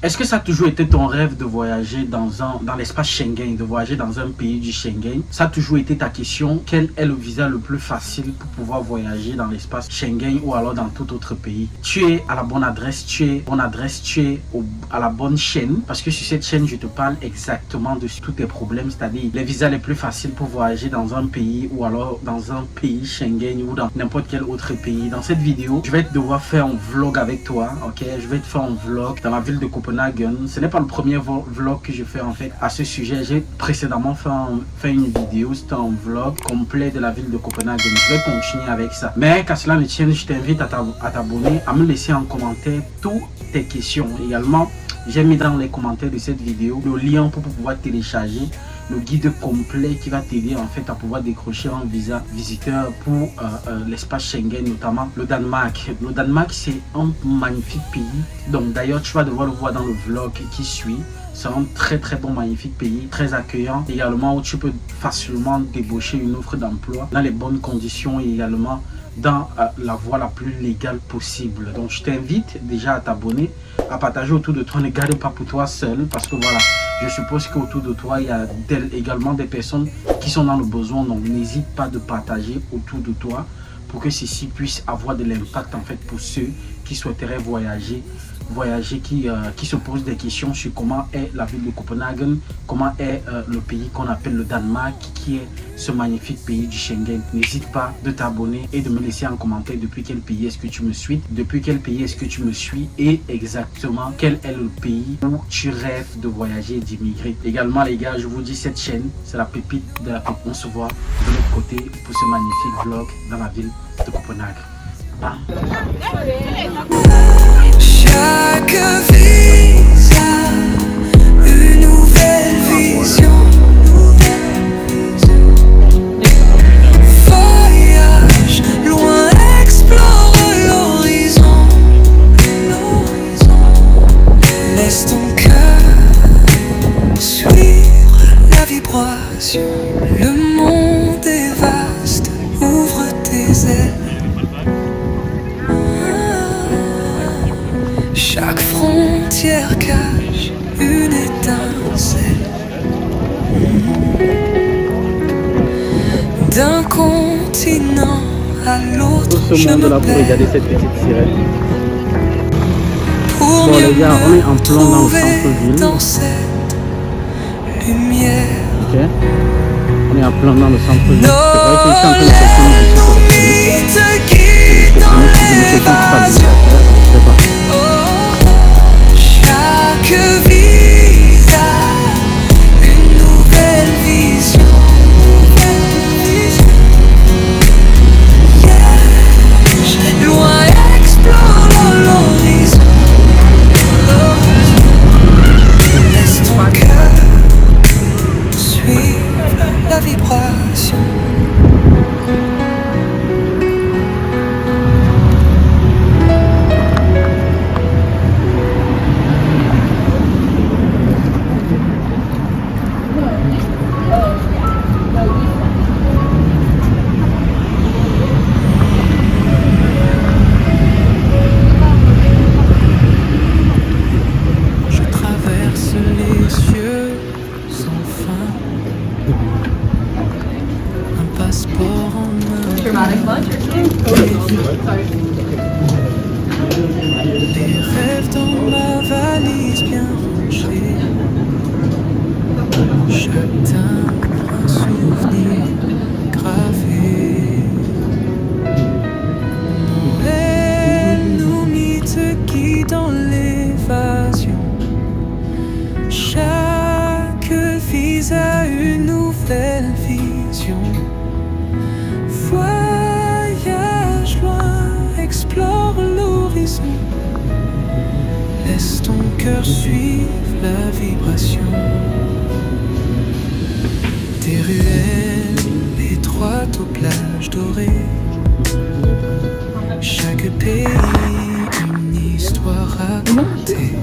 Est-ce que ça a toujours été ton rêve de voyager dans l'espace Schengen, de voyager dans un pays du Schengen? Ça a toujours été ta question. Quel est le visa le plus facile pour pouvoir voyager dans l'espace Schengen ou alors dans tout autre pays? Tu es à la bonne adresse, tu es à la bonne chaîne, parce que sur cette chaîne, je te parle exactement de tous tes problèmes, c'est-à-dire les visas les plus faciles pour voyager dans un pays ou alors dans un pays Schengen ou dans n'importe quel autre pays. Dans cette vidéo, je vais devoir faire un vlog avec toi, ok? Je vais te faire un vlog dans la ville de Copenhague. Ce n'est pas le premier vlog que je fais en fait à ce sujet. J'ai précédemment fait une vidéo, c'était un vlog complet de la ville de Copenhague. Je vais continuer avec ça. Mais qu'à cela ne tienne, je t'invite à t'abonner, à me laisser en commentaire toutes tes questions. Également, j'ai mis dans les commentaires de cette vidéo le lien pour pouvoir télécharger le guide complet qui va t'aider en fait à pouvoir décrocher un visa visiteur pour l'espace Schengen, notamment le Danemark. Le Danemark, c'est un magnifique pays. Donc d'ailleurs, tu vas devoir le voir dans le vlog qui suit. C'est un très bon magnifique pays, très accueillant également, où tu peux facilement débaucher une offre d'emploi dans les bonnes conditions et également dans la voie la plus légale possible. Donc je t'invite déjà à t'abonner, à partager autour de toi. Ne garde pas pour toi seul, parce que voilà, je suppose qu'autour de toi il y a également des personnes qui sont dans le besoin. Donc n'hésite pas de partager autour de toi pour que ceci puisse avoir de l'impact en fait pour ceux qui souhaiteraient voyager, qui se posent des questions sur comment est la ville de Copenhague, comment est le pays qu'on appelle le Danemark, qui est ce magnifique pays du Schengen. N'hésite pas de t'abonner et de me laisser en commentaire depuis quel pays est-ce que tu me suis, et exactement quel est le pays où tu rêves de voyager et d'immigrer. Également les gars, je vous dis, cette chaîne, c'est la pépite de la pépite. On se voit de l'autre côté pour ce magnifique vlog dans la ville de Copenhague. Bam. Chaque visa, une nouvelle vision. Voyage loin, explore l'horizon. Laisse ton cœur suivre la vibration. Le monde est vaste, ouvre tes ailes. Chaque frontière cache une étincelle. D'un continent à l'autre, je me là pour regarder cette petite sirène. Pour bon mieux les gars, on est en plein dans le trouver centre-ville. dans cette lumière. Ok. On est en plein dans le centre-ville. Nos mythes guident dans l'évasion. Chaque visa, une nouvelle vision. Loin, explore l'horizon. Laisse ton cœur suivre la vibration. Les rêves dans ma valise bien rangée. Chaque timbre un souvenir gravé. Nos mythes guident dans l'évasion. Chaque visa une nouvelle vision. Voyage loin, explore l'horizon. Laisse ton cœur suivre la vibration. Des ruelles étroites aux plages dorées. Chaque pays, une histoire racontée.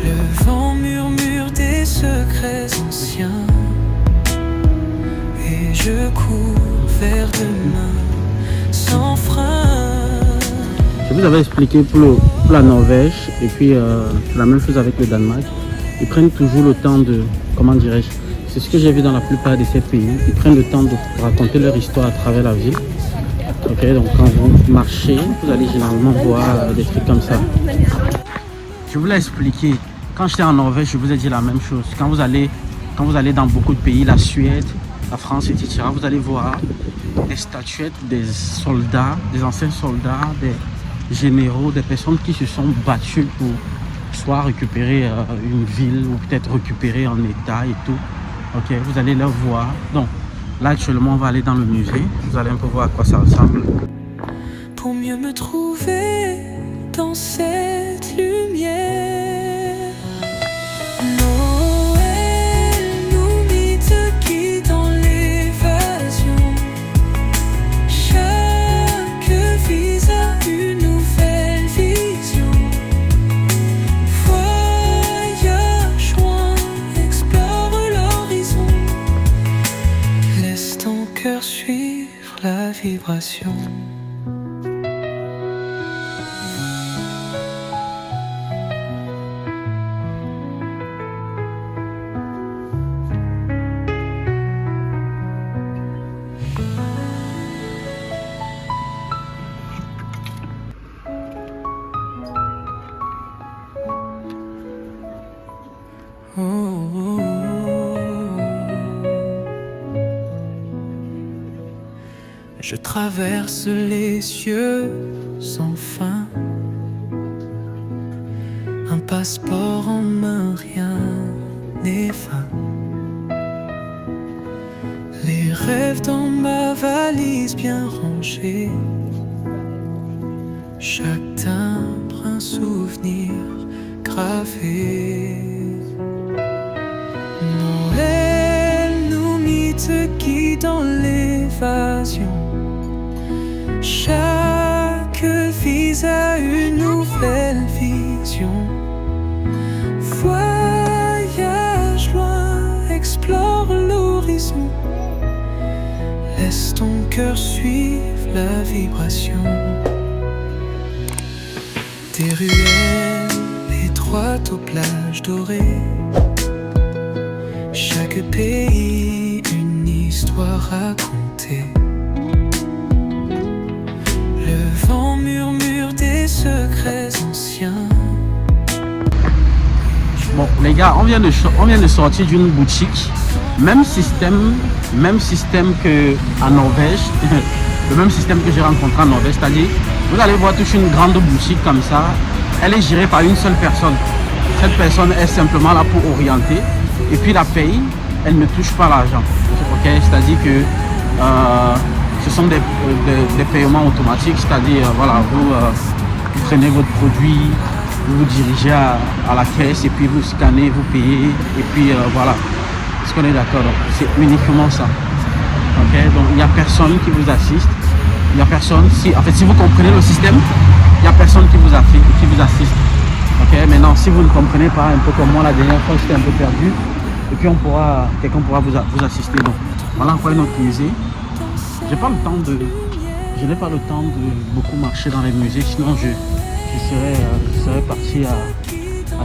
Le vent murmure des secrets anciens. Et je cours vers demain sans frein. Je vous j'avais expliqué pour la Norvège et puis la même chose avec le Danemark. Ils prennent toujours le temps de, comment dirais-je, c'est ce que j'ai vu dans la plupart de ces pays. Ils prennent le temps de raconter leur histoire à travers la ville. Ok, donc quand vous marchez, vous allez généralement voir des trucs comme ça. Je voulais expliquer, quand j'étais en Norvège, je vous ai dit la même chose. Quand vous allez dans beaucoup de pays, la Suède, la France, etc., vous allez voir des statuettes des soldats, des anciens soldats, des généraux, des personnes qui se sont battues pour soit récupérer une ville ou peut-être récupérer un état et tout. Ok, vous allez le voir. Donc là actuellement on va aller dans le musée. Vous allez un peu voir à quoi ça ressemble. Pour mieux me trouver dans cette lumière. Noël nous mit qui dans l'évasion. Chaque fils a une nouvelle vision. Voyage loin, explore l'horizon. Laisse ton cœur suivre la vibration. Je traverse les cieux sans fin. Un passeport en main, rien n'est vain. Les rêves dans ma valise bien rangés. Chaque timbre un souvenir gravé. Noël nous mit qui dans l'évasion. Chaque fils a une nouvelle vision. Voyage loin, explore l'horizon. Laisse ton cœur suivre la vibration. Des ruelles étroites aux plages dorées. Chaque pays, une histoire racontée. Le vent murmure des secrets anciens. Bon les gars, on vient de sortir d'une boutique. Même système que en Norvège. Le même système que j'ai rencontré en Norvège. C'est-à-dire, vous allez voir toute une grande boutique comme ça. Elle est gérée par une seule personne. Cette personne est simplement là pour orienter. Et puis la paye, elle ne touche pas l'argent. Okay? C'est-à-dire que ce sont des paiements automatiques, c'est-à-dire voilà, vous prenez votre produit, vous vous dirigez à la caisse et puis vous scannez, vous payez et puis voilà. Est-ce qu'on est d'accord? C'est uniquement ça. Okay? Donc il n'y a personne qui vous assiste. Il n'y a personne, si vous comprenez le système, il n'y a personne qui vous assiste. Okay? Maintenant, si vous ne comprenez pas, un peu comme moi la dernière fois, j'étais un peu perdu. Et puis quelqu'un pourra vous assister. Donc voilà encore une autre musée. Je n'ai pas le temps de beaucoup marcher dans les musées, sinon je serais parti à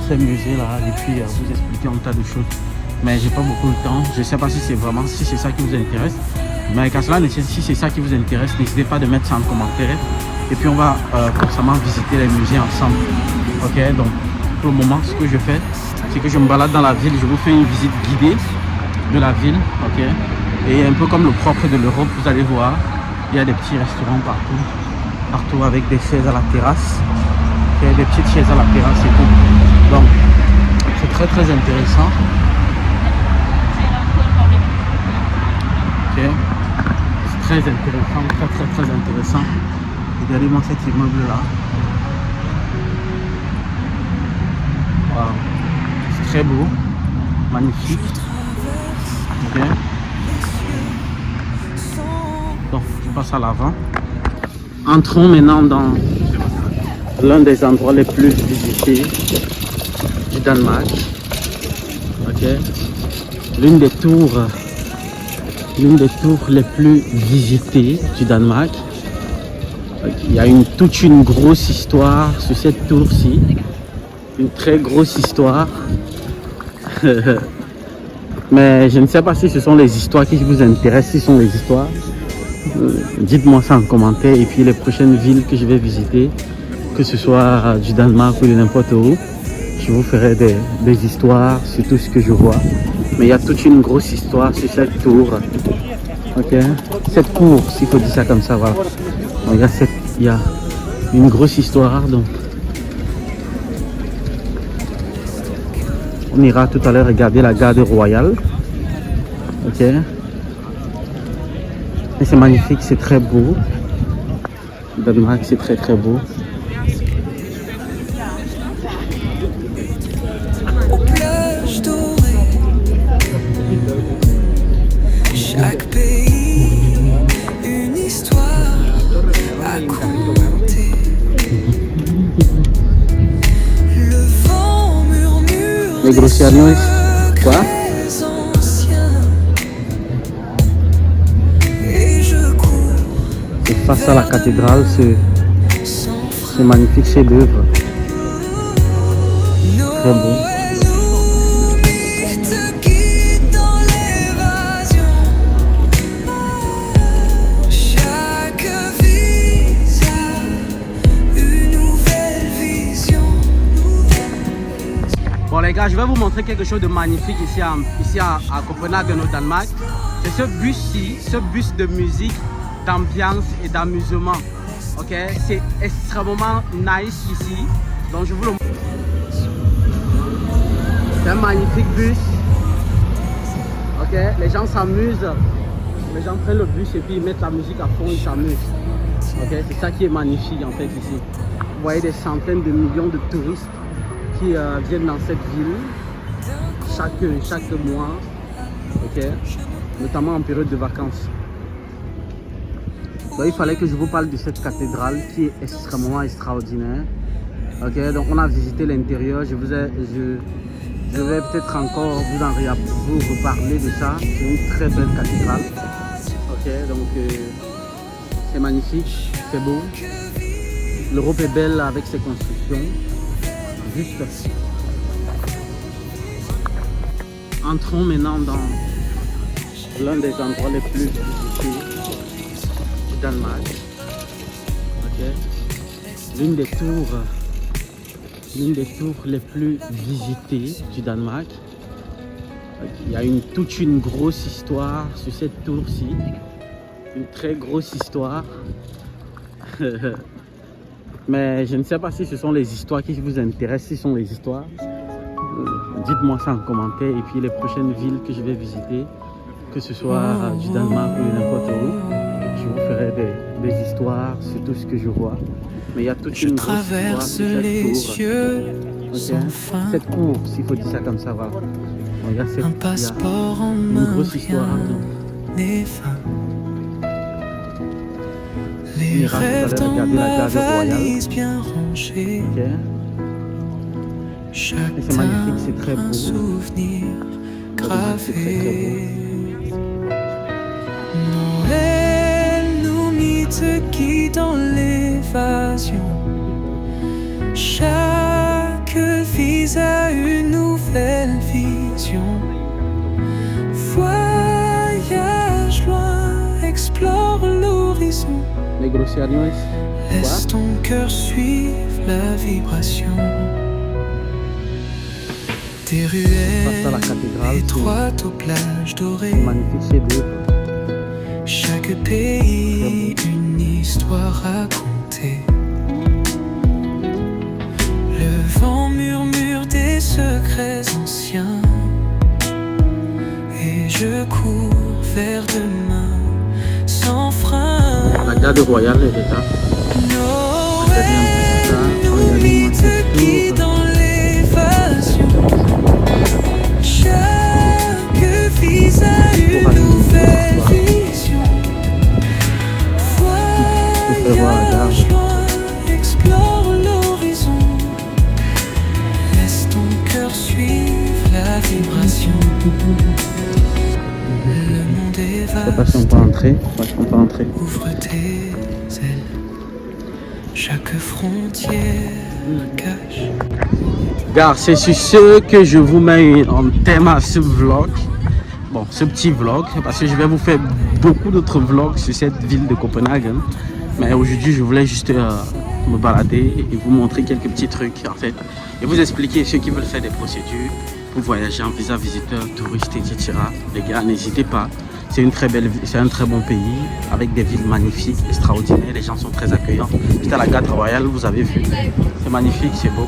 ces musées là et puis vous expliquer un tas de choses. Mais j'ai pas beaucoup de temps. Je ne sais pas si c'est ça qui vous intéresse. Mais qu'à cela, si c'est ça qui vous intéresse, n'hésitez pas de mettre ça en commentaire. Et puis on va forcément visiter les musées ensemble. Ok, donc pour le moment, ce que je fais, c'est que je me balade dans la ville, je vous fais une visite guidée de la ville. Ok. Et un peu comme le propre de l'Europe, vous allez voir, il y a des petits restaurants partout avec des chaises à la terrasse. Il y a des petites chaises à la terrasse et tout. Donc, c'est très très intéressant. Ok. C'est très intéressant, très intéressant. Regardez-moi cet immeuble là. Wow. C'est très beau, magnifique. Ok. Donc, je passe à l'avant. Entrons maintenant dans l'un des endroits les plus visités du Danemark. Ok. L'une des tours les plus visitées du Danemark. Il y a toute une grosse histoire sur cette tour-ci. Une très grosse histoire. Mais je ne sais pas si ce sont les histoires qui vous intéressent, si ce sont les histoires. Dites-moi ça en commentaire. Et puis les prochaines villes que je vais visiter, que ce soit du Danemark ou de n'importe où, je vous ferai des histoires sur tout ce que je vois. Mais il y a toute une grosse histoire sur cette tour. Ok, cette cour, s'il faut dire ça comme ça, voilà. Bon, il y a une grosse histoire, donc on ira tout à l'heure regarder la garde royale. Ok, et c'est magnifique, c'est très beau. Danemark, c'est très très beau. Plage dorée, chaque pays, une histoire à compter. Le vent murmure Les des grossianos, quoi? secrets anciens. Et je cours Et face à la cathédrale, sans c'est magnifique chef-d'œuvre. Très beau. Noël oublie te guide dans l'évasion. Chaque visage, une nouvelle vision. Bon les gars, je vais vous montrer quelque chose de magnifique ici à Copenhague au Danemark. C'est ce bus-ci, ce bus de musique, d'ambiance et d'amusement. Ok, c'est extrêmement nice ici. Donc je vous le montre. C'est un magnifique bus. Ok, les gens s'amusent. Les gens prennent le bus et puis ils mettent la musique à fond, ils s'amusent. Ok, c'est ça qui est magnifique en fait ici. Vous voyez des centaines de millions de touristes qui viennent dans cette ville chaque mois. Ok, notamment en période de vacances. Donc, il fallait que je vous parle de cette cathédrale qui est extrêmement extraordinaire. Ok, donc on a visité l'intérieur. Je vais peut-être encore vous reparler de ça. C'est une très belle cathédrale. Ok, donc c'est magnifique, c'est beau. L'Europe est belle avec ses constructions. Juste. Entrons maintenant dans l'un des endroits les plus visités du Danemark. Ok, l'une des tours les plus visitées du Danemark. Il y a toute une grosse histoire sur cette tour-ci. Une très grosse histoire. Mais je ne sais pas si ce sont les histoires qui vous intéressent, si ce sont les histoires. Dites-moi ça en commentaire. Et puis les prochaines villes que je vais visiter, que ce soit du Danemark ou de n'importe où, je vous ferai des histoires sur tout ce que je vois. Mais il y a toute une grosse histoire sur cette tour. Okay. Cette cour, s'il faut dire ça comme ça, voilà. Un passeport en main, rien n'est fin. Les rêves dans ma valise bien rangés. Okay. Chacun un souvenir gravé. Noël nous mythe qui dans l'évasion. Chaque visage une nouvelle vision. Voyage loin, explore l'horizon. Laisse ton cœur suivre la vibration. Des ruelles étroites aux plages dorées. Chaque pays une histoire racontée. Le vent murmure des secrets anciens. Et je cours vers demain sans frein. La garde royale est là. Noël nous mythe qui dans l'évasion. Chaque visage une nouvelle vision. Voyage loin, explore l'horizon. Laisse ton cœur suivre la vibration. Le monde est vaste. Je sais pas si on peut entrer. Ouais, on peut entrer. Ouvre tes ailes. Chaque frontière cache. Gars, c'est sur ce que je vous mets en thème à ce vlog. Bon, ce petit vlog, parce que je vais vous faire beaucoup d'autres vlogs sur cette ville de Copenhague. Mais aujourd'hui, je voulais juste me balader et vous montrer quelques petits trucs en fait. Et vous expliquer ceux qui veulent faire des procédures pour voyager en visa visiteur, touriste, etc. Les gars, n'hésitez pas. C'est une très belle, c'est un très bon pays avec des villes magnifiques, extraordinaires. Les gens sont très accueillants. J'étais à la Gare Royale, vous avez vu. C'est magnifique, c'est beau.